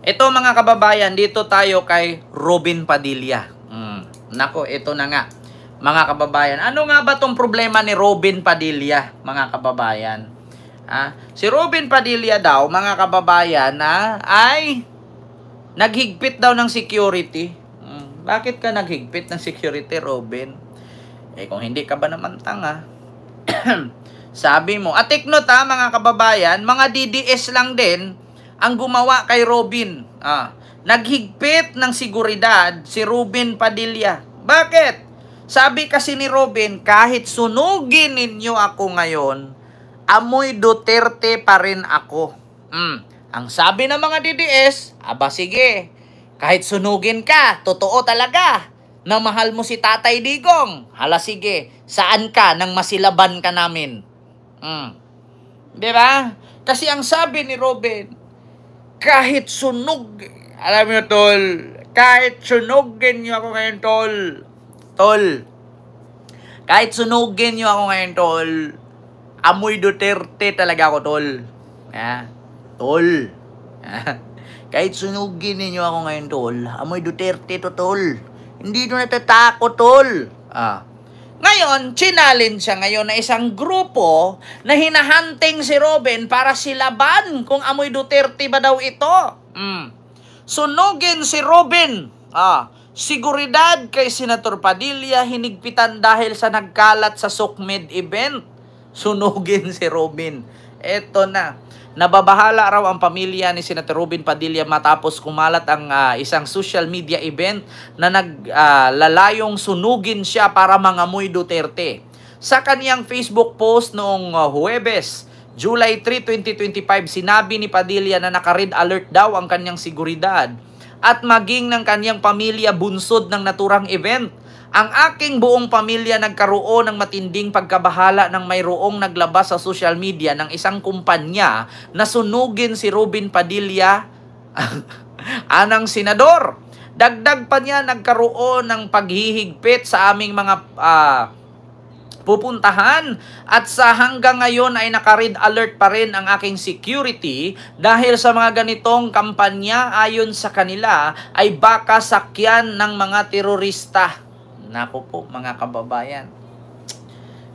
Ito mga kababayan, dito tayo kay Robin Padilla. Nako, ito na nga. Mga kababayan, ano nga ba tong problema ni Robin Padilla, mga kababayan? Si Robin Padilla daw, mga kababayan, ay naghigpit daw ng security. Bakit ka naghigpit ng security, Robin? Kung hindi ka ba naman tanga? Sabi mo, take note mga kababayan, mga DDS lang din ang gumawa kay Robin. Naghigpit ng seguridad si Robin Padilla. Bakit? Sabi kasi ni Robin, kahit sunugin ninyo ako ngayon, amoy Duterte pa rin ako. Ang sabi ng mga DDS, aba sige, kahit sunugin ka, totoo talaga, na mahal mo si Tatay Digong. Hala sige, saan ka nang masilaban ka namin? Diba? Kasi ang sabi ni Robin, kahit sunog, alam mo tol, kahit sunugin nyo ako ngayon tol, kahit sunugin nyo ako ngayon tol, amoy Duterte talaga ako tol. Tol. Kahit sunugin ninyo ako ngayon tol, amoy Duterte to tol. Hindi nyo natatakot tol. Ngayon, challenge siya ngayon na isang grupo na hinahunting si Robin para silaban kung amoy Duterte ba daw ito. Sunugin si Robin. Seguridad kay Senator Padilla hinigpitan dahil sa nagkalat sa SOCMED event. Sunugin si Robin. Eto na. Nababahala raw ang pamilya ni Senator Robin Padilla matapos kumalat ang isang social media event na naglalayong sunugin siya para mangamoy Duterte. Sa kaniyang Facebook post noong Huwebes, July 3, 2025, sinabi ni Padilla na naka-red alert daw ang kaniyang seguridad at maging ng kaniyang pamilya bunsod ng naturang event. Ang aking buong pamilya nagkaroon ng matinding pagkabahala nang mayroong naglabas sa social media ng isang kumpanya na sunugin si Robin Padilla, anang senador. Dagdag pa niya, nagkaroon ng paghihigpit sa aming mga pupuntahan at sa hanggang ngayon ay naka-red alert pa rin ang aking security dahil sa mga ganitong kampanya ayon sa kanila ay baka sakyan ng mga terorista. Naku po mga kababayan,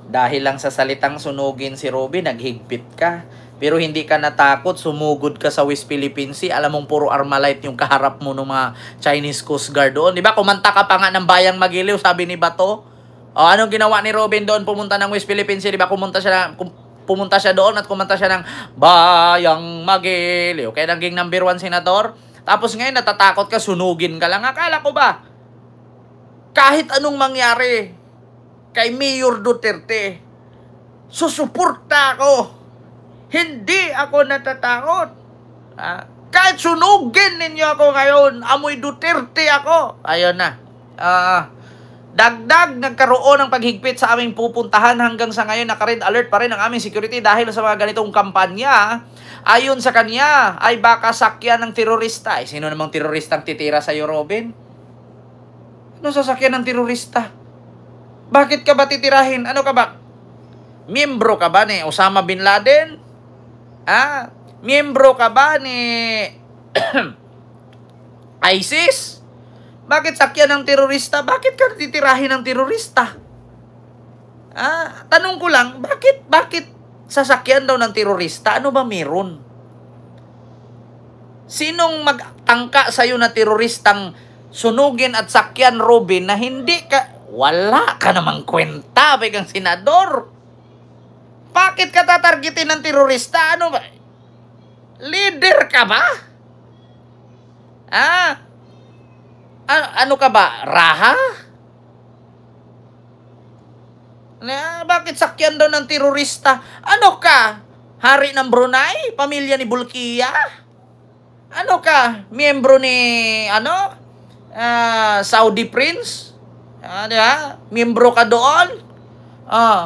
dahil lang sa salitang sunugin si Robin, naghigpit ka. Pero hindi ka natakot, sumugod ka sa West Philippine Sea. Alam mong puro Armalite yung kaharap mo ng mga Chinese Coast Guard doon. Diba kumanta ka pa nga ng Bayang Magiliw, sabi ni Bato. Anong ginawa ni Robin doon pumunta ng West Philippine Sea? Diba pumunta siya doon at kumanta siya ng Bayang Magiliw. Kaya naging number 1 senador. Tapos ngayon natatakot ka, sunugin ka lang. Akala ko ba kahit anong mangyari kay Mayor Duterte, susuporta ako. Hindi ako natatakot. Kahit sunugin ninyo ako ngayon, amoy Duterte ako. Ayun na. Dagdag, nagkaroon ng paghigpit sa aming pupuntahan hanggang sa ngayon naka-red alert pa rin ang aming security dahil sa mga ganitong kampanya. Ayon sa kanya, ay baka sakyan ng terorista. Sino namang teroristang titira sa'yo, Robin? Ano sasakyan ng terorista? Bakit ka ba titirahin? Ano ka ba? Miyembro ka ba ni Osama Bin Laden? Miyembro ka ba ni ISIS? Bakit sakyan ng terorista? Bakit ka titirahin ng terorista? Tanong ko lang, bakit sasakyan daw ng terorista? Ano ba meron? Sinong magtangka sa'yo na teroristang sunugin at sakyan, Robin, na hindi ka, wala ka namang kwenta, bigang senador. Bakit ka tatargetin ng terorista? Ano ba? Leader ka ba? Ano ka ba? Raha? Bakit sakyan daw ng terorista? Ano ka? Hari ng Brunei? Pamilya ni Bulkiya? Ano ka? Miyembro ni, Saudi Prince? Diba? Miyembro ka doon?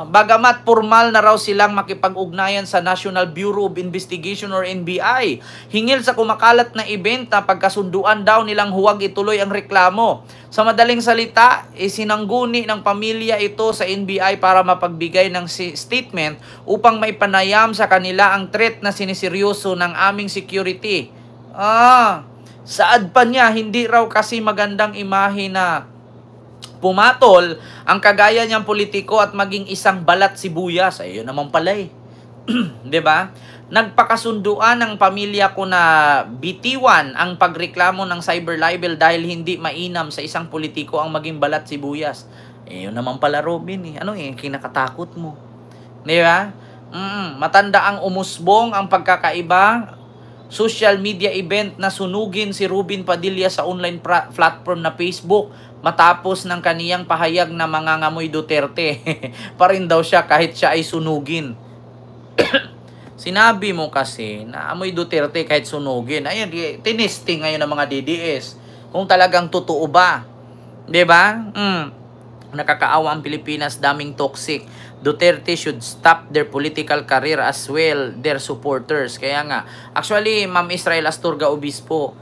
Bagamat formal na raw silang makipag-ugnayan sa National Bureau of Investigation or NBI, hingil sa kumakalat na event na pagkasunduan daw nilang huwag ituloy ang reklamo. Sa madaling salita, isinangguni ng pamilya ito sa NBI para mapagbigay ng statement upang maipanayam sa kanila ang threat na siniseryoso ng aming security. Saad pa niya, hindi raw kasi magandang imahe na pumatol ang kagaya niyang politiko at maging isang balat sibuyas. Ayun naman pala eh. 'Di ba? Nagpakasunduan ng pamilya ko na bitiwan ang pagreklamo ng cyber libel dahil hindi mainam sa isang politiko ang maging balat sibuyas. Ayun naman pala, Robin eh. Ano eh, kinakatakot mo? 'Di ba? Matanda ang umusbong ang pagkakaiba. Social media event na sunugin si Robin Padilla sa online platform na Facebook matapos ng kaniyang pahayag na mangangamoy Duterte. Pa rin daw siya kahit siya ay sunugin. Sinabi mo kasi na amoy Duterte kahit sunugin. Ayun, tinisting ngayon ng mga DDS kung talagang totoo ba. 'Di ba? Nakakaawa ang Pilipinas, daming toxic. Duterte should stop their political career as well, their supporters. Kaya nga, actually, Ma'am Israel Astorga Obispo,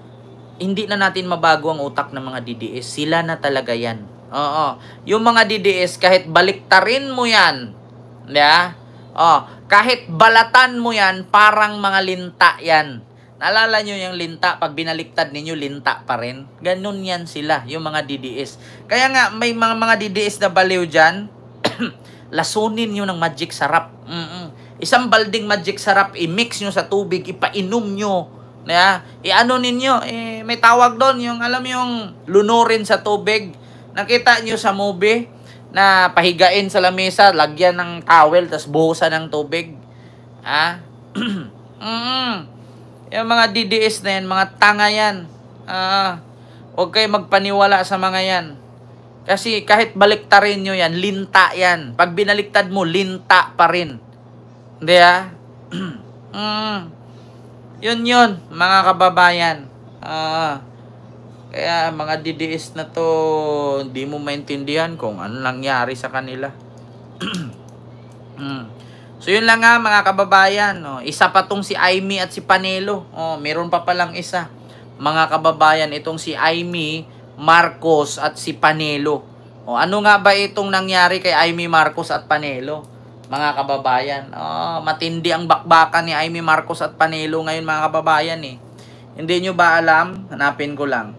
hindi na natin mabago ang utak ng mga DDS. Sila na talaga yan. Oo. Yung mga DDS, kahit baliktarin mo yan, kahit balatan mo yan, parang mga linta yan. Naalala nyo yung linta, pag binaliktad ninyo, linta pa rin. Ganun yan sila, yung mga DDS. Kaya nga, may mga DDS na baliw dyan, lasunin nyo ng magic sarap. Isang balding magic sarap, i-mix nyo sa tubig, ipainom nyo. I-ano ninyo, may tawag doon, yung alam yung lunurin sa tubig. Nakita nyo sa movie, na pahigain sa lamesa, lagyan ng towel, tas buhusan ng tubig. Yung mga DDS na yan, mga tanga yan. Huwag kayo magpaniwala sa mga yan. Kasi kahit baliktarin nyo yan, linta yan. Pag binaliktad mo, linta pa rin. Hindi Yun, mga kababayan. Kaya mga DDS na to, hindi mo maintindihan kung ano nangyari sa kanila. So yun lang nga mga kababayan. Isa pa tong si Aimee at si Panelo. Meron pa palang isa. Mga kababayan, itong si Aimee Marcos at si Panelo. Ano nga ba itong nangyari kay Aimee Marcos at Panelo? Mga kababayan. Matindi ang bakbakan ni Aimee Marcos at Panelo ngayon mga kababayan eh. Hindi nyo ba alam? Hanapin ko lang.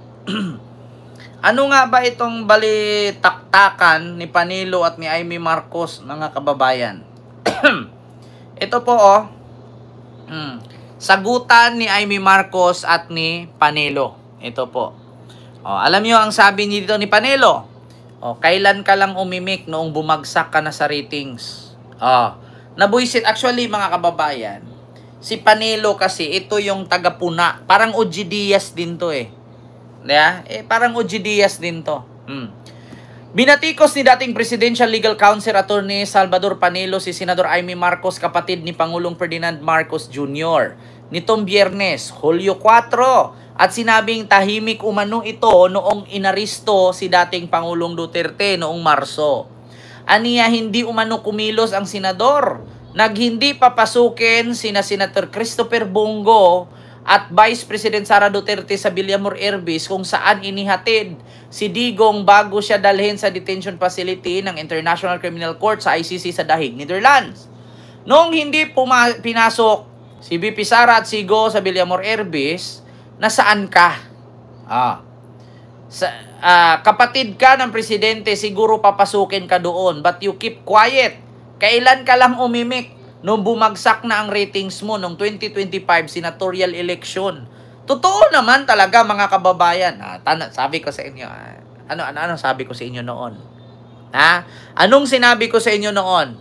Ano nga ba itong balitaktakan ni Panelo at ni Aimee Marcos mga kababayan? Ito po sagutan ni Aimee Marcos at ni Panelo. Ito po. Alam nyo ang sabi dito ni Panelo? Kailan ka lang umimik noong bumagsak ka na sa ratings? Nabuisit. Actually mga kababayan, si Panelo kasi ito yung tagapuna. Parang OG Diaz din to eh. Parang OG Diaz din to. Binatikos ni dating Presidential Legal Counsel Attorney Salvador Panelo si Senador Aimee Marcos, kapatid ni Pangulong Ferdinand Marcos Jr. nitong Biyernes, Hulyo 4, at sinabing tahimik umano ito noong inaristo si dating Pangulong Duterte noong Marso. Aniya hindi umano kumilos ang senador. Naghindi papasukin sina Senator Christopher Bongo at Vice President Sara Duterte sa Villamor Airbase kung saan inihatid si Digong bago siya dalhin sa detention facility ng International Criminal Court sa ICC sa The Hague, Netherlands. Noong hindi pinasok si VP Sara at si Go sa Villamor Airbase, nasaan ka? Kapatid ka ng presidente, siguro papasukin ka doon, but you keep quiet. Kailan ka lang umimik? Nung bumagsak na ang ratings mo nung 2025 senatorial election. Totoo naman talaga mga kababayan. Sabi ko sa inyo, ano sabi ko sa inyo noon? Anong sinabi ko sa inyo noon?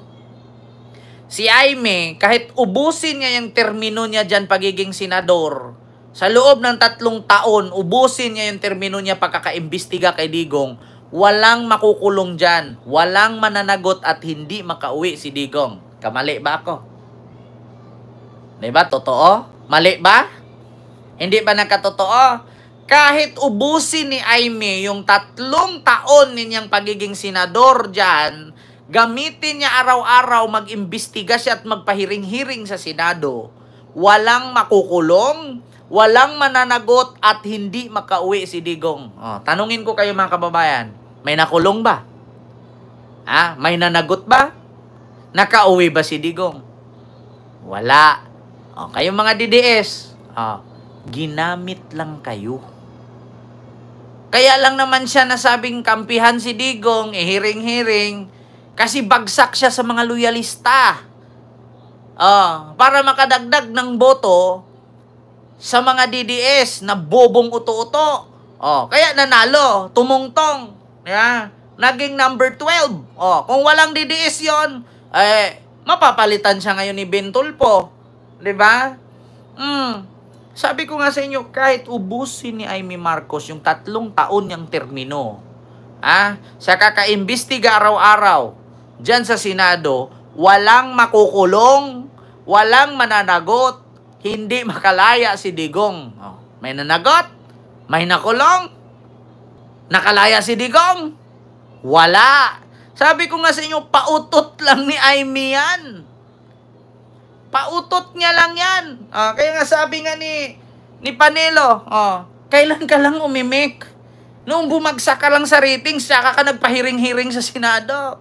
Si Aimee, kahit ubusin niya yung termino niya dyan pagiging senador, sa loob ng 3 taon, ubusin niya yung termino niya pagkakaimbestiga kay Digong, walang makukulong dyan, walang mananagot at hindi makauwi si Digong. Kamali ba ako? Diba? Totoo? Mali ba? Hindi ba nakatotoo? Kahit ubusin ni Aimee yung 3 taon ninyang pagiging senador dyan, gamitin niya araw-araw, mag-imbestiga siya at magpahiring-hiring sa Senado, walang makukulong, walang mananagot at hindi makauwi si Digong. Tanungin ko kayo mga kababayan, may nakulong ba? May nanagot ba? Nakauwi ba si Digong? Wala. Kayong mga DDS, ginamit lang kayo. Kaya lang naman siya nasabing kampihan si Digong, hiring-hiring, kasi bagsak siya sa mga loyalista. Para makadagdag ng boto sa mga DDS na bobong uto-uto. Kaya nanalo, tumungtong. Yeah. Naging number 12. Kung walang DDS yon, mapapalitan siya ngayon ni Ben Tulfo. 'Di ba? Sabi ko nga sa inyo, kahit ubusin ni Amy Marcos yung 3 taon niyang termino, siya kakaimbestiga araw-araw dyan sa Senado, walang makukulong, walang mananagot, hindi makalaya si Digong. May nanagot, may nakulong, nakalaya si Digong, wala. Sabi ko nga sa inyo, pautot lang ni Amy yan. Pautot niya lang yan. Kaya nga sabi nga ni Panelo, kailan ka lang umimik? Noong bumagsak ka lang sa ratings, saka ka nagpahiring-hiring sa Senado.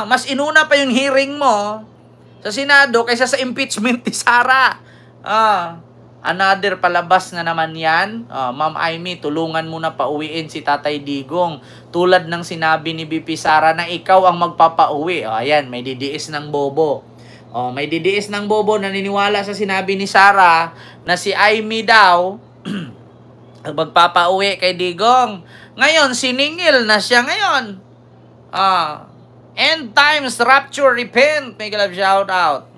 Mas inuna pa yung hearing mo sa Senado kaysa sa impeachment ni Sara. Another palabas na naman yan. Ma'am Amy, tulungan mo na pauwiin si Tatay Digong. Tulad ng sinabi ni BP Sara na ikaw ang magpapauwi. Ayan, may didiis ng bobo. May didiis ng bobo, naniniwala sa sinabi ni Sara na si Amy daw ang magpapauwi kay Digong. Ngayon, siningil na siya ngayon. End times, rapture, repent. May love shout out.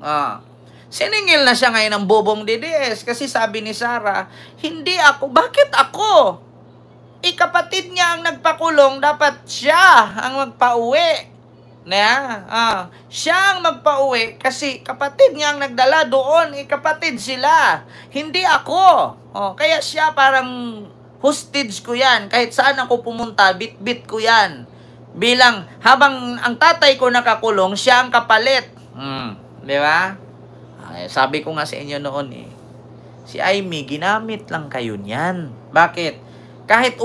Siningil na siya ngayon ng bobong DDS kasi sabi ni Sara, hindi ako. Bakit ako? Kapatid niya ang nagpakulong, dapat siya ang magpauwi. Siya ang magpauwi kasi kapatid niya ang nagdala doon. Kapatid sila. Hindi ako. Kaya siya parang hostage ko yan. Kahit saan ako pumunta, bit-bit ko yan. Bilang habang ang tatay ko nakakulong, siya ang kapalit. Di ba? Sabi ko nga sa inyo noon si Amy, ginamit lang kayo niyan. Bakit? Kahit